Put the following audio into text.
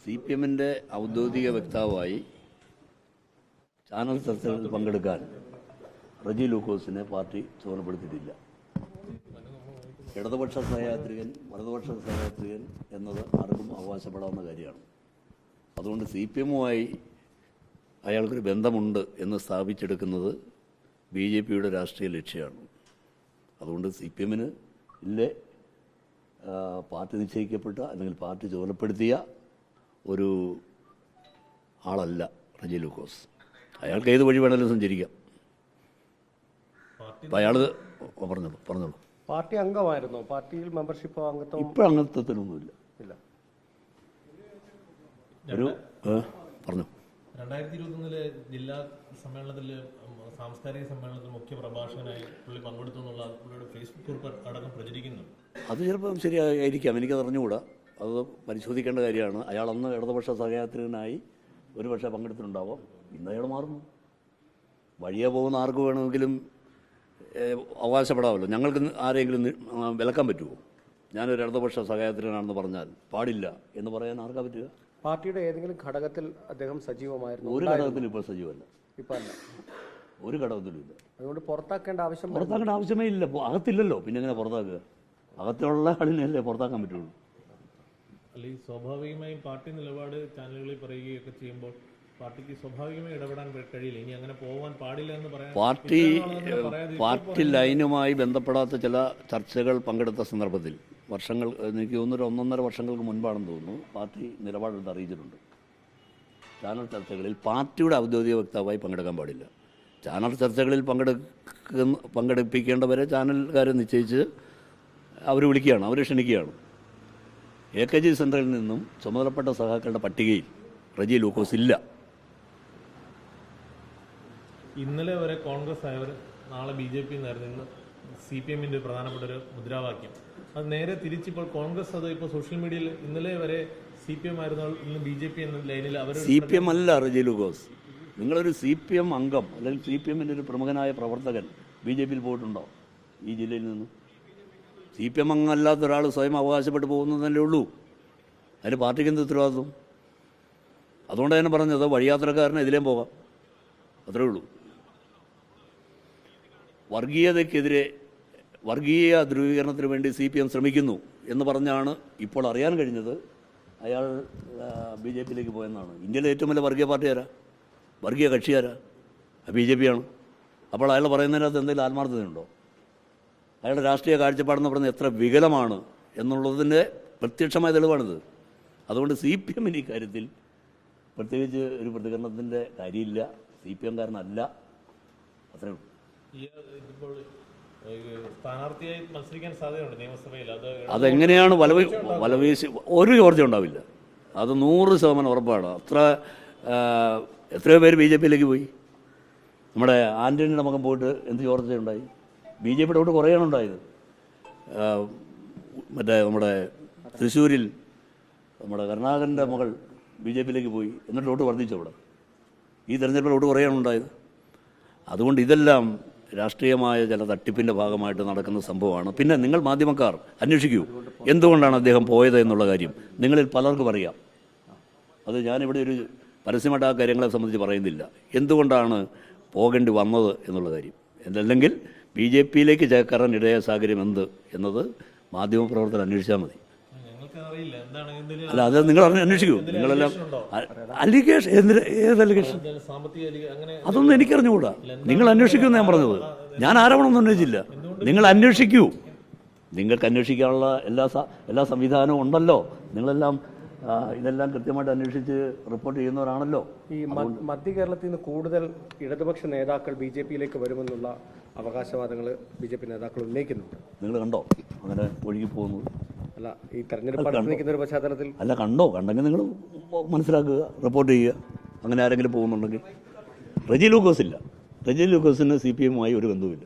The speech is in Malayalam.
CPM-ന്റെ ഔദ്യോഗിക വക്താവായി ചാനൽ ചർച്ചകളിൽ പങ്കെടുക്കാൻ റജി ലൂക്കോസിനെ പാർട്ടി ചുമതലപ്പെടുത്തിയിട്ടില്ല. ഇടതുപക്ഷ സഹയാത്രികൻ വലതുപക്ഷ സഹയാത്രികൻ എന്നത് ആർക്കും അവകാശപ്പെടാവുന്ന കാര്യമാണ്. അതുകൊണ്ട് CPM-മായി അയാൾക്കൊരു ബന്ധമുണ്ട് എന്ന് സ്ഥാപിച്ചെടുക്കുന്നത് BJP-യുടെ രാഷ്ട്രീയ ലക്ഷ്യമാണ്. അതുകൊണ്ട് CPM-ന് ഇല്ലേ പാർട്ടി നിശ്ചയിക്കപ്പെട്ട അല്ലെങ്കിൽ പാർട്ടി ചുമതലപ്പെടുത്തിയ ഒരു ആളല്ല റജി ലൂക്കോസ്. അയാൾക്ക് ഏത് വഴി വേണമെങ്കിലും സഞ്ചരിക്കാം. അപ്പം അയാൾ പറഞ്ഞോളൂ. പാർട്ടി അംഗമായിരുന്നോ? പാർട്ടിയിൽ മെമ്പർഷിപ്പോ അംഗത്വം? ഇപ്പോൾ അംഗത്വത്തിനൊന്നുമില്ല. ഒരു പറഞ്ഞു 2021 ജില്ലാ സമ്മേളനത്തിൽ സാംസ്കാരിക സമ്മേളനത്തിൽ മുഖ്യ പ്രഭാഷകനായി പുള്ളി പങ്കെടുത്തു എന്നുള്ള പുള്ളിയുടെ ഫേസ്ബുക്ക് കുറിപ്പ് അടക്കം പ്രചരിക്കുന്നു. അത് ചിലപ്പം ശരിയായിരിക്കാം, എനിക്കത് അറിഞ്ഞുകൂടാ. അത് പരിശോധിക്കേണ്ട കാര്യമാണ്. അയാൾ അന്ന് ഇടതുപക്ഷ സഹയാത്രികനായി ഒരു പക്ഷേ പങ്കെടുത്തിട്ടുണ്ടാവാം. ഇന്ന് അയാൾ മാറുന്നു. വഴിയെ പോകുന്ന ആർക്ക് വേണമെങ്കിലും അവകാശപ്പെടാമല്ലോ. ഞങ്ങൾക്ക് ആരെങ്കിലും വിലക്കാൻ പറ്റുമോ? ഞാനൊരു ഇടതുപക്ഷ സഹയാത്രികനാണെന്ന് പറഞ്ഞാൽ പാടില്ല എന്ന് പറയാൻ ആർക്കാ പറ്റുക? പാർട്ടിയുടെ ഏതെങ്കിലും ഘടകത്തിൽ അദ്ദേഹം സജീവമായിരുന്നു? ഒരു ഘടകത്തിലും ഇപ്പോൾ സജീവമല്ല. ഇപ്പം അല്ല, ഒരു ഘടകത്തിലും ഇല്ല. അതുകൊണ്ട് പുറത്താക്കേണ്ട ആവശ്യമേ ഇല്ല. അകത്തില്ലല്ലോ, പിന്നെ എങ്ങനെ പുറത്താക്കുക? അകത്തുള്ള ആളിനല്ലേ പുറത്താക്കാൻ പറ്റുള്ളൂ. അല്ലെങ്കിൽ സ്വാഭാവികമായും പാർട്ടി നിലപാട് ചാനലുകളിൽ പറയുകയൊക്കെ ചെയ്യുമ്പോൾ പാർട്ടിക്ക് സ്വാഭാവികമായി ഇടപെടാൻ കഴിയില്ല. ഇനി അങ്ങനെ പോകാൻ പാടില്ല എന്ന് പറയാൻ പാർട്ടി ലൈനുമായി ബന്ധപ്പെടാത്ത ചില ചർച്ചകൾ പങ്കെടുത്ത സന്ദർഭത്തിൽ വർഷങ്ങൾ, എനിക്ക് തോന്നുന്നു 1.5 വർഷങ്ങൾക്ക് മുൻപാണെന്ന് തോന്നുന്നു, പാർട്ടി നിലപാടെടുത്ത് അറിയിച്ചിട്ടുണ്ട്. ചാനൽ ചർച്ചകളിൽ പാർട്ടിയുടെ ഔദ്യോഗിക വക്താവായി പങ്കെടുക്കാൻ പാടില്ല. ചാനൽ ചർച്ചകളിൽ പങ്കെടുപ്പിക്കേണ്ടവരെ ചാനൽക്കാരെ നിശ്ചയിച്ച് അവർ വിളിക്കുകയാണ്, അവർ ക്ഷണിക്കുകയാണ്. AKG സെൻറ്ററിൽ നിന്നും ചുമതലപ്പെട്ട സഖാക്കളുടെ പട്ടികയിൽ റജി ലൂക്കോസ് ഇല്ല. ഇന്നലെ വരെ കോൺഗ്രസ് ആയവർ നാളെ BJP എന്നായിരുന്നു ഇന്ന് CPM-ന്റെ പ്രധാനപ്പെട്ട ഒരു മുദ്രാവാക്യം. അത് നേരെ തിരിച്ചിപ്പോൾ കോൺഗ്രസ് അത് ഇപ്പോൾ സോഷ്യൽ മീഡിയയിൽ ഇന്നലെ വരെ CPM ആയിരുന്നു, ഇന്ന് BJP എന്ന ലൈനിൽ അവർ CPM അല്ല റജി ലൂക്കോസ്. നിങ്ങളൊരു CPM അംഗം അല്ലെങ്കിൽ CPM-ന്റെ ഒരു പ്രമുഖനായ പ്രവർത്തകൻ BJP-യിൽ പോയിട്ടുണ്ടോ ഈ ജില്ലയിൽ നിന്ന്? CPM അംഗമല്ലാത്ത ഒരാൾ സ്വയം അവകാശപ്പെട്ട് പോകുന്നതല്ലേ ഉള്ളൂ. അതിന് പാർട്ടിക്ക് എന്ത് ഉത്തരവാദിത്വം? അതുകൊണ്ട് തന്നെ പറഞ്ഞത് വഴിയാത്രക്കാരന് ഇതിലേം പോകാം, അത്രേ ഉള്ളൂ. വർഗീയതയ്ക്കെതിരെ, വർഗീയ ധ്രുവീകരണത്തിന് വേണ്ടി CPM ശ്രമിക്കുന്നു എന്ന് പറഞ്ഞാണ് ഇപ്പോൾ അറിയാൻ കഴിഞ്ഞത് അയാൾ BJP-യിലേക്ക് പോയെന്നാണ്. ഇന്ത്യയിലെ ഏറ്റവും വലിയ വർഗീയ പാർട്ടി ആരാ? വർഗീയ കക്ഷി ആരാ? BJP-യാണ്. അപ്പോൾ അയാൾ പറയുന്നതിനകത്ത് എന്തെങ്കിലും ആത്മാർത്ഥതയുണ്ടോ? അയാളുടെ രാഷ്ട്രീയ കാഴ്ചപ്പാടെന്ന് പറഞ്ഞാൽ എത്ര വികലമാണ് എന്നുള്ളതിൻ്റെ പ്രത്യക്ഷമായ തെളിവാണിത്. അതുകൊണ്ട് CPM-ന് ഈ കാര്യത്തിൽ പ്രത്യേകിച്ച് ഒരു പ്രതികരണത്തിൻ്റെ കാര്യമില്ല. CPM-കാരനല്ല, അത്രേ ഉള്ളൂ. സ്ഥാനാർത്ഥിയായി മത്സരിക്കാൻ സാധ്യതയുണ്ട് നിയമസഭയിൽ. അതെങ്ങനെയാണ് വലവീശി? ഒരു ചോർച്ച ഉണ്ടാവില്ല, അത് 100% ഉറപ്പാണ്. എത്രയോ പേര് BJP-യിലേക്ക് പോയി. നമ്മുടെ ആൻ്റണിയുടെ മകൻ പോയിട്ട് എന്ത് ചോർച്ചയുണ്ടായി? BJP-യുടെ വോട്ട് കുറയാണ് ഉണ്ടായത്. നമ്മുടെ തൃശ്ശൂരിൽ നമ്മുടെ കരുണാകരൻ്റെ മകൾ BJP-യിലേക്ക് പോയി, എന്നിട്ട് വോട്ട് വർദ്ധിച്ചു. അവിടെ ഈ തെരഞ്ഞെടുപ്പിൽ വോട്ട് കുറയാണ് ഉണ്ടായത്. അതുകൊണ്ട് ഇതെല്ലാം രാഷ്ട്രീയമായ ചില തട്ടിപ്പിൻ്റെ ഭാഗമായിട്ട് നടക്കുന്ന സംഭവമാണ്. പിന്നെ നിങ്ങൾ മാധ്യമക്കാർ അന്വേഷിക്കൂ എന്തുകൊണ്ടാണ് അദ്ദേഹം പോയത് എന്നുള്ള കാര്യം. നിങ്ങളിൽ പലർക്കും അറിയാം. അത് ഞാനിവിടെ ഒരു പരസ്യമായിട്ട് ആ കാര്യങ്ങളെ സംബന്ധിച്ച് പറയുന്നില്ല. എന്തുകൊണ്ടാണ് പോകേണ്ടി വന്നത് എന്നുള്ള കാര്യം. അല്ലെങ്കിൽ BJP-യിലേക്ക് ചേക്കേറാൻ ഇടയായ സാഹചര്യം എന്ത് എന്നത് മാധ്യമപ്രവർത്തകർ അന്വേഷിച്ചാൽ മതി. അല്ല, അത് നിങ്ങൾ അന്വേഷിക്കൂ. നിങ്ങളെല്ലാം അലിഗേഷൻ, ഏത് അലിഗേഷൻ? അതൊന്നും എനിക്കറിഞ്ഞുകൂടാ. നിങ്ങൾ അന്വേഷിക്കുമെന്ന് ഞാൻ പറഞ്ഞത്. ഞാൻ ആരോപണമൊന്നും ഉന്നയിച്ചില്ല. നിങ്ങൾ അന്വേഷിക്കൂ. നിങ്ങൾക്ക് അന്വേഷിക്കാനുള്ള എല്ലാ സംവിധാനവും ഉണ്ടല്ലോ. നിങ്ങളെല്ലാം ഇതെല്ലാം കൃത്യമായിട്ട് അന്വേഷിച്ച് റിപ്പോർട്ട് ചെയ്യുന്നവരാണല്ലോ. ഈ മധ്യ കേരളത്തിൽ നിന്ന് കൂടുതൽ ഇടതുപക്ഷ നേതാക്കൾ BJP-യിലേക്ക് വരുമെന്നുള്ള അവകാശവാദങ്ങൾ BJP നേതാക്കൾ ഉന്നയിക്കുന്നുണ്ട്. നിങ്ങൾ കണ്ടോ അങ്ങനെ ഒഴുകി പോകുന്നത്? അല്ല, ഈ തെരഞ്ഞെടുപ്പ് ഒരു പശ്ചാത്തലത്തിൽ അല്ല, കണ്ടെങ്കിൽ നിങ്ങൾ മനസ്സിലാക്കുക, റിപ്പോർട്ട് ചെയ്യുക. അങ്ങനെ ആരെങ്കിലും പോകുന്നുണ്ടെങ്കിൽ. റജി ലൂക്കോസ് ഇല്ല. റജി ലൂക്കോസിന് CPM-മായി ഒരു ബന്ധവുമില്ല.